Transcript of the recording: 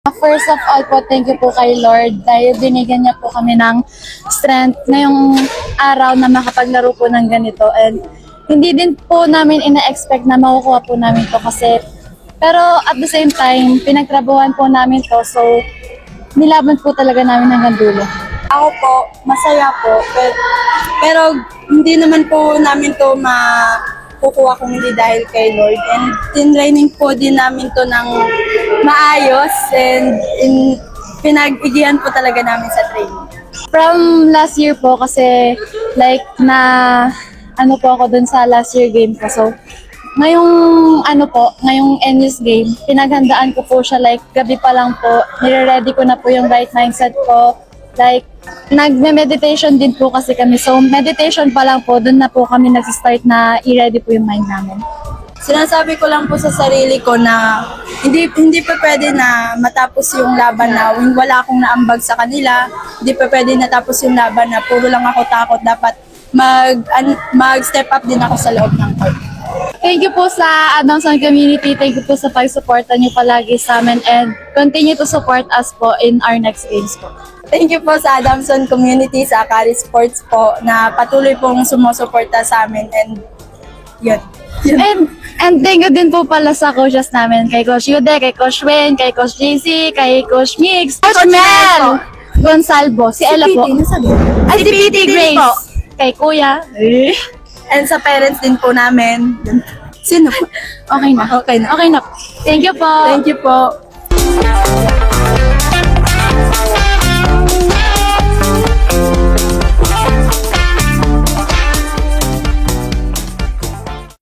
First of all po, thank you po kay Lord dahil binigyan niya po kami ng strength ngayong araw na makapaglaro po ng ganito. And hindi din po namin ina-expect na makukuha po namin to pero at the same time, pinagtrabuhan po namin to, so nilaban po talaga namin hanggang dulo. Ako po, masaya po, pero hindi naman po namin to makukuha kung hindi dahil kay Lord. And tinraining po din namin to ng maayos and pinag-igihan po talaga namin sa training. From last year po kasi like ano po ako dun sa last year game ko. So ngayong NUS game, pinaghandaan ko po siya like gabi pa lang po. Nire-ready ko na po yung right mindset ko. Like nagme-meditation din po kasi kami. So meditation pa lang po, dun na po kami nag-start na i-ready po yung mind namin. Sinasabi ko lang po sa sarili ko na hindi pa pwede na matapos yung laban na wala akong naambag sa kanila. Hindi pa pwede natapos yung laban na puro lang ako takot. Dapat mag-step up din ako sa loob ng court. Thank you po sa Adamson community. Thank you po sa pag-suporta niyo palagi sa amin and continue to support us po in our next games po. Thank you po sa Adamson community, sa Akari Sports po na patuloy pong sumusuporta sa amin and yun. And thank you din po pala sa coaches namin, kay Coach Yude, kay Coach Wayne, kay Coach JC, kay Coach Mix, Coach Mel Gonsalvo, si Ella po, si PT Grace, kay Kuya, and sa parents din po namin. Sino po? Okay na. Okay na. Okay na. Thank you po. Thank you po.